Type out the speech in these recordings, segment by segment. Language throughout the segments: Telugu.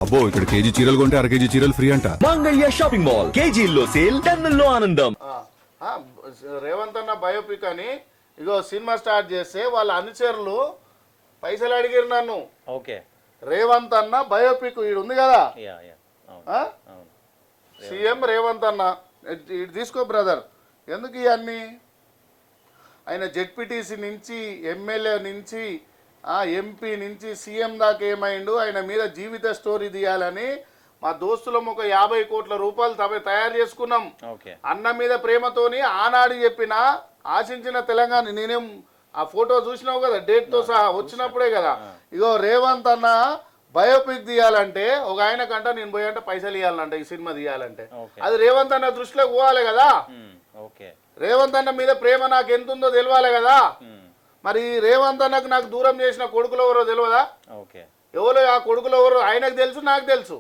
అబ్బో ఇక్కడ కేజీ చీరలు కొంటే అర కేజీ చీరలు ఫ్రీ అంట. మంగళ్య షాపింగ్ మాల్ కేజీల్లో సేల్ టన్నుల్లో ఆనందం. రేవంత్ అన్న బయోపిక్ అని ఇగో సినిమా స్టార్ట్ చేస్తే వాళ్ళ అనుచరులు పైసలు అడిగారు నన్ను. ఓకే రేవంత్ అన్న బయోపిక్ ఈడు ఉంది కదా యా యా సీఎం రేవంత్ అన్న ఇటు తీసుకో బ్రదర్. ఎందుకు ఇవన్నీ ఆయన జెడ్పీటీసీ నుంచి ఎమ్మెల్యే నుంచి ఎంపీ నుంచి సీఎం దాకా ఏమైండు, ఆయన మీద జీవిత స్టోరీ తీయాలని మా దోస్తులం ఒక 50 కోట్ల రూపాయలు తయారు చేసుకున్నాం. అన్న మీద ప్రేమతోని ఆనాడు చెప్పిన ఆశించిన తెలంగాణ నేనేం ఆ ఫోటో చూసినావు కదా డేట్ తో సహా వచ్చినప్పుడే కదా. ఇగో రేవంత్ అన్న బయోపిక్ తీయాలంటే ఒక ఆయన కంట నేను పోయంటే పైసలు ఇవ్వాలంట ఈ సినిమా తీయాలంటే అది రేవంత్ అన్న దృష్టిలో పోవాలి కదా. రేవంత్ అన్న మీద ప్రేమ నాకు ఎంత ఉందో తెలియాలి కదా. మరి రేవంత్ అన్నకు నాకు దూరం చేసిన కొడుకులు ఎవరో తెలియదా? ఎవరో ఆ కొడుకులు ఎవరో ఆయనకు తెలుసు నాకు తెలుసు.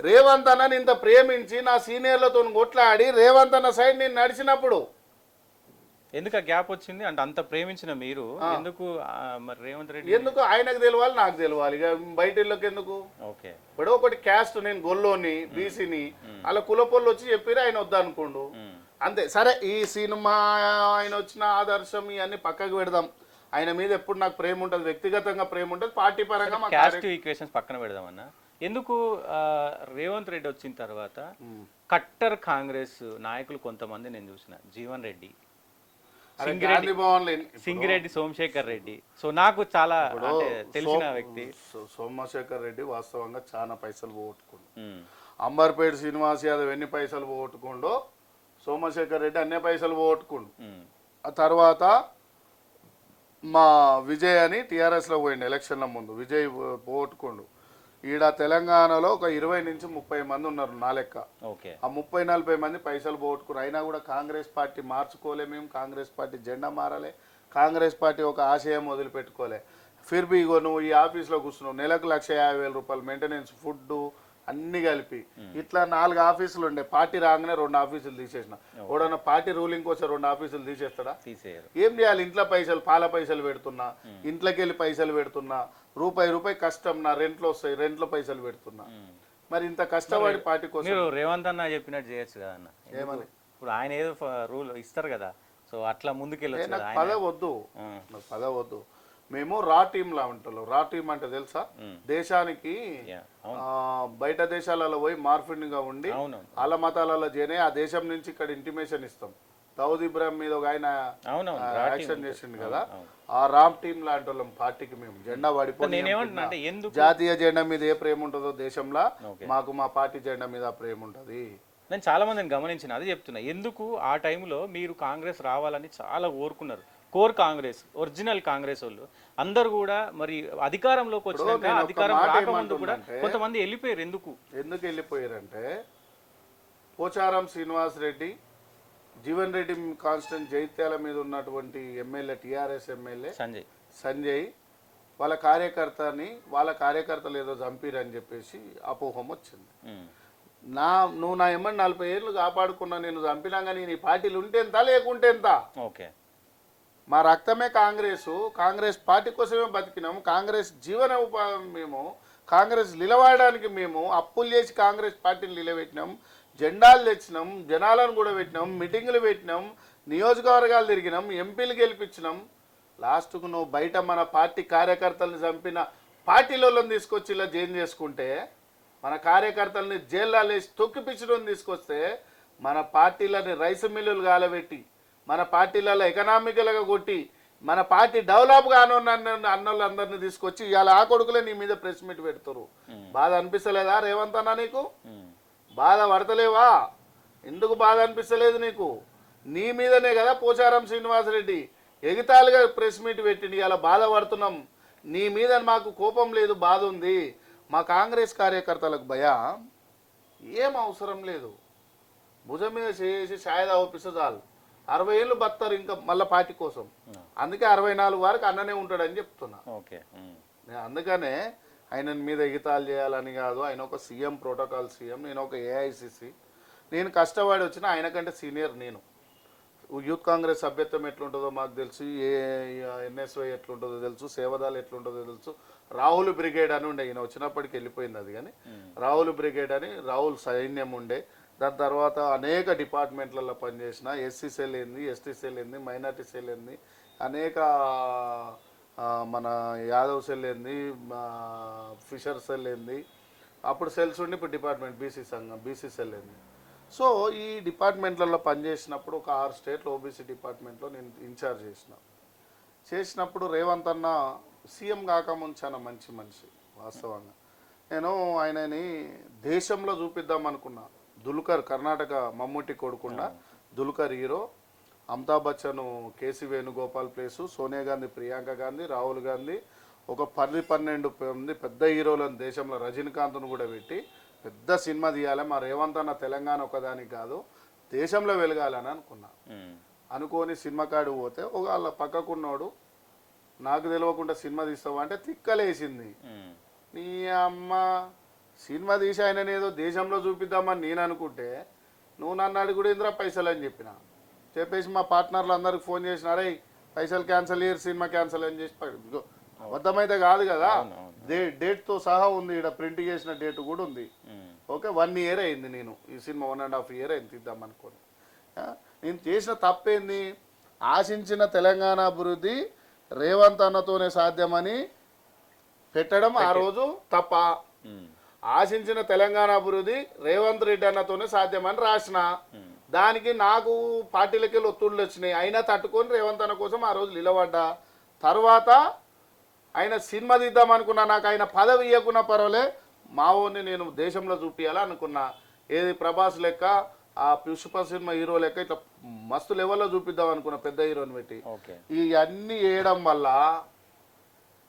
రేవంత్ అన్నని ఇంత ప్రేమించి నా సీనియర్లతో కొట్లాడి రేవంత్ అన్న సైడ్ నేను నడిచినప్పుడు ఎందుకు ఆ గ్యాప్ వచ్చింది అంటే అంత ప్రేమించిన మీరు ఎందుకు మరి రేవంత్ రెడ్డి ఎందుకు ఆయనకు తెలియాలి నాకు తెలియాలి ఇక బయట ఎందుకు? ఇప్పుడు ఒకటి క్యాస్ట్ నేను గొల్లోని బీసీని అలా కులపొల్లు వచ్చి చెప్పిరు ఆయన వద్దనుకోండు అంతే. సరే ఈ సినిమా ఆయన వచ్చిన ఆదర్శం ఇవన్నీ పక్కకు పెడదాం. ఆయన మీద ఎప్పుడు నాకు ప్రేమ ఉంటుంది, వ్యక్తిగతంగా ప్రేమ ఉంటుంది, పార్టీ పరంగా క్యాస్ట్ ఈక్వేషన్స్ పక్కన పెడదామన్నా. ఎందుకు రేవంత్ రెడ్డి వచ్చిన తర్వాత కట్టర్ కాంగ్రెస్ నాయకులు కొంతమంది నేను చూసిన జీవన్ రెడ్డి, సింగిరెడ్డి, సోమశేఖర్ రెడ్డి. సో నాకు చాలా తెలిసిన వ్యక్తి సోమశేఖర్ రెడ్డి వాస్తవంగా చాలా పైసలు పోగొట్టుకుండు. అంబర్పేట శ్రీనివాస్ యాదవ్ ఎన్ని పైసలు పోగొట్టుకుండో సోమశేఖర్ రెడ్డి అన్ని పైసలు పోగొట్టుకుండు. ఆ తర్వాత మా విజయ్ అని టీఆర్ఎస్లో పోయిండు ఎలక్షన్ల ముందు. విజయ్ పోగొట్టుకుండు. ఈడ తెలంగాణలో ఒక 20 నుంచి 30 మంది ఉన్నారు నా లెక్క. ఆ 30-40 మంది పైసలు పోగొట్టుకున్నారు. అయినా కూడా కాంగ్రెస్ పార్టీ మార్చుకోలే, మేము కాంగ్రెస్ పార్టీ జెండా మారాలి, కాంగ్రెస్ పార్టీ ఒక ఆశయం వదిలిపెట్టుకోలే. ఫిర్బీ ఇగో నువ్వు ఈ ఆఫీస్లో కూర్చున్నావు, నెలకు 1,50,000 రూపాయలు మెయింటెనెన్స్, ఫుడ్ అన్ని కలిపి ఇట్లా 4 ఆఫీసులు ఉండే. పార్టీ రాగానే 2 ఆఫీసులు తీసేసిన. ఎవడన్నా పార్టీ రూలింగ్ కోసం 2 ఆఫీసులు తీసేస్తాడా? ఏం చేయాలి? ఇంట్లో పైసలు పాల పైసలు పెడుతున్నా, ఇంట్లోకి వెళ్ళి పైసలు పెడుతున్నా, రూపాయి కష్టం నా రెంట్లో వస్తాయి, రెంట్లో పైసలు పెడుతున్నా. మరి ఇంత కష్టపడి పార్టీ కోసం మీరు రేవంత్ అన్న చెప్పినట్టు చేయొచ్చు కదా అన్న. ఏమని ఇప్పుడు ఆయన ఏదో రూల్ ఇస్తారు కదా, సో అట్లా ముందుకెళ్ళి పదవద్దు. మేము రా టీమ్ లా ఉంటాం. రా టీమ్ అంటే తెలుసా? దేశానికి బయట దేశాలలో పోయి మార్ఫింగ్ ఉండి అల్ల మతాలలో చేరి ఆ దేశం నుంచి ఇక్కడ ఇంటిమేషన్ ఇస్తాం. దావుద్ ఇబ్రాహిం మీద ఒక ఆయన యాక్షన్ చేసిండు కదా, ఆ రామ్ టీమ్ లాంటి వాళ్ళం పార్టీకి. మేము జెండా పడిపోయి జాతీయ జెండా మీద ఏ ప్రేమ ఉంటుందో దేశంలో మాకు మా పార్టీ జెండా మీద ప్రేమ ఉంటది. నేను చాలా మందిని గమనించిన, అది చెప్తున్నా. ఎందుకు ఆ టైంలో మీరు కాంగ్రెస్ రావాలని చాలా కోరుకున్నారు. కోర్ కాంగ్రెస్, ఒరిజినల్ కాంగ్రెస్ వాళ్ళు అందరు కూడా మరి అధికారంలోకి వచ్చినాక అధికారం రాకముందు కూడా కొంతమంది వెళ్ళిపోయారు. ఎందుకు వెళ్ళిపోయారంటే పోచారం శ్రీనివాస్ రెడ్డి, జీవన్ రెడ్డి కాన్స్టెంట్ జైత్యాల మీద ఉన్నటువంటి ఎమ్మెల్యే, టీఆర్ఎస్ ఎమ్మెల్యే సంజయ్ వాళ్ళ కార్యకర్తలు ఏదో చంపిరని చెప్పేసి అపోహం వచ్చింది. నువ్వు నా ఎమ్మని 40 ఏళ్ళు కాపాడుకున్నా, నేను చంపినాగా నేను ఈ పార్టీలు ఉంటే ఎంత లేకుంటే ఎంత? మా రక్తమే కాంగ్రెస్ పార్టీ కోసమే బతికినాం. కాంగ్రెస్ జీవన ఉపాధి మేము, కాంగ్రెస్ నిలబడడానికి మేము అప్పులు చేసి కాంగ్రెస్ పార్టీని నిలబెట్టినాం, జెండాలు తెచ్చినాం, జనాలను కూడా పెట్టినాం, మీటింగులు పెట్టినాం, నియోజకవర్గాలు తిరిగినాం, ఎంపీలు గెలిపించినాం. లాస్ట్కు నువ్వు బయట మన పార్టీ కార్యకర్తలను చంపిన పార్టీలను తీసుకొచ్చి ఇలా జైన్ చేసుకుంటే, మన కార్యకర్తలని జైల్లో వేసి తొక్కిపించడం తీసుకొస్తే, మన పార్టీలని రైస్ మిల్లులు గాలబెట్టి, మన పార్టీలలో ఎకనామికల్గా కొట్టి, మన పార్టీ డెవలప్ కానున్న అన్నోళ్ళందరినీ తీసుకొచ్చి ఇవాళ ఆ కొడుకులే నీ మీద ప్రెస్ మీట్ పెడతారు. బాధ అనిపిస్తలేదా రేవంత్ అన్న? నీకు బాధ పడతలేవా? ఎందుకు బాధ అనిపిస్తలేదు నీకు? నీ మీదనే కదా పోచారం శ్రీనివాసరెడ్డి ఎగితాలుగా ప్రెస్ మీట్ పెట్టింది. ఇవాళ బాధపడుతున్నాం. నీ మీద మాకు కోపం లేదు, బాధ ఉంది. మా కాంగ్రెస్ కార్యకర్తలకు ఏం అవసరం లేదు. భుజం మీద చేసి సాయదా ఓపిస్తే చాలు. 60 ఏళ్ళు బతారు ఇంకా మళ్ళీ పార్టీ కోసం. అందుకే 64 వరకు అన్ననే ఉంటాడని చెప్తున్నా. అందుకనే ఆయన మీద ఎగితాలు చేయాలని కాదు. ఆయన ఒక సీఎం, ప్రోటోకాల్ సీఎం, నేను ఒక ఏఐసిసి. నేను కష్టపడి వచ్చిన ఆయన కంటే సీనియర్ నేను. యూత్ కాంగ్రెస్ సభ్యత్వం ఎట్లుంటుందో మాకు తెలుసు, ఎన్ఎస్వై ఎట్లుంటుందో తెలుసు, సేవదాలు ఎట్లుంటుందో తెలుసు. రాహుల్ బ్రిగేడ్ అని ఉండే, ఈయన వచ్చినప్పటికి వెళ్ళిపోయింది అది. కానీ రాహుల్ బ్రిగేడ్ అని రాహుల్ సైన్యం ఉండే. దాని తర్వాత అనేక డిపార్ట్మెంట్లలో పనిచేసిన, ఎస్సీ సెల్ ఏంది, ఎస్టీ సెల్ ఏంది, మైనార్టీ సెల్ ఏంది, అనేక మన యాదవ్ సెల్ ఏంది, ఫిషర్ సెల్ ఏంది, అప్పుడు సెల్స్ ఉండి ఇప్పుడు డిపార్ట్మెంట్ బీసీ సంఘం బీసీ సెల్ ఏంది. సో ఈ డిపార్ట్మెంట్లలో పనిచేసినప్పుడు ఒక 6 స్టేట్లు ఓబీసీ డిపార్ట్మెంట్లో నేను ఇన్ఛార్జ్ చేసినప్పుడు రేవంత్ అన్న సీఎం కాకముందు చాలా మంచి మనిషి వాస్తవంగా. నేను ఆయనని దేశంలో చూపిద్దాం అనుకున్నా. దుల్కర్ కర్ణాటక మమ్ముట్టి కొడుకుండా దుల్కర్ హీరో, అమితాబ్ బచ్చన్ కేసీ వేణుగోపాల్ ప్లేసు, సోనియా గాంధీ ప్రియాంక గాంధీ రాహుల్ గాంధీ, ఒక 10-12 మంది పెద్ద హీరోలను దేశంలో, రజనీకాంత్ను కూడా పెట్టి పెద్ద సినిమా తీయాలి. మా రేవంత్ అన్న తెలంగాణ ఒకదానికి కాదు దేశంలో వెలగాలని అనుకున్నా. అనుకోని సినిమా కాడికి పోతే ఒక వాళ్ళ పక్కకున్నోడు నాకు తెలియకుండా సినిమా తీస్తావా అంటే తిక్కలేసింది. నీ అమ్మ సినిమా తీసి ఆయన ఏదో దేశంలో చూపిద్దామని నేను అనుకుంటే నువ్వు నన్ను అడుగుడు ఇంద్రా పైసలు అని చెప్పేసి మా పార్ట్నర్లు అందరికి ఫోన్ చేసిన, అరే పైసలు క్యాన్సల్ అయ్యారు, సినిమా క్యాన్సల్ అని చేసి అబద్ధమైతే కాదు కదా, డేట్తో సహా ఉంది, ఇక్కడ ప్రింట్ చేసిన డేట్ కూడా ఉంది. ఓకే 1 ఇయర్ అయింది నేను ఈ సినిమా 1.5 ఇయర్ అయింది తీద్దాం అనుకోని. నేను చేసిన తప్పేంది, ఆశించిన తెలంగాణ అభివృద్ధి రేవంత్ అన్నతోనే సాధ్యమని పెట్టడం ఆ రోజు తప్ప. ఆశించిన తెలంగాణ అభివృద్ధి రేవంత్ రెడ్డి అన్నతోనే సాధ్యమని రాసిన. దానికి నాకు పార్టీలకి ఒత్తిళ్ళు వచ్చినాయి, అయినా తట్టుకొని రేవంత్ అన్న కోసం ఆ రోజు నిలబడ్డా. తర్వాత ఆయన సినిమా తీద్దాం అనుకున్నా, నాకు ఆయన పదవి ఇవ్వకున్నా పర్వాలే, మావోని నేను దేశంలో చూపించాలా అనుకున్నా. ఏది ప్రభాస్ లెక్క, ఆ పుష్ప సినిమా హీరో లెక్క ఇట్లా మస్తు లెవెల్లో చూపిద్దాం అనుకున్నా, పెద్ద హీరోని పెట్టి. ఇవన్నీ వేయడం వల్ల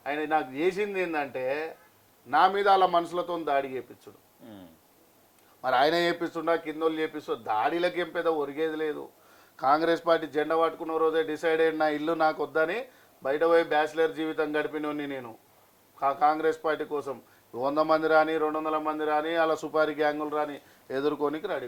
ఆయన నాకు చేసింది ఏంటంటే నా మీద అలా మనుషులతో దాడి చేయించుడు. మరి ఆయన చేపిస్తుండా, కిందోళ్ళు చేపిస్తూ, దాడిలకి ఏం పెద్ద ఒరిగేది లేదు. కాంగ్రెస్ పార్టీ జెండా పట్టుకున్న రోజే డిసైడ్ అయ్యి నా ఇల్లు నాకు వద్దని బయట పోయి బ్యాచిలర్ జీవితం గడిపినోని నేను కాంగ్రెస్ పార్టీ కోసం. 100 మంది రాని 200 మంది రాని అలా సుపారీ గ్యాంగులు రాని ఎదుర్కోనికి రెడీ.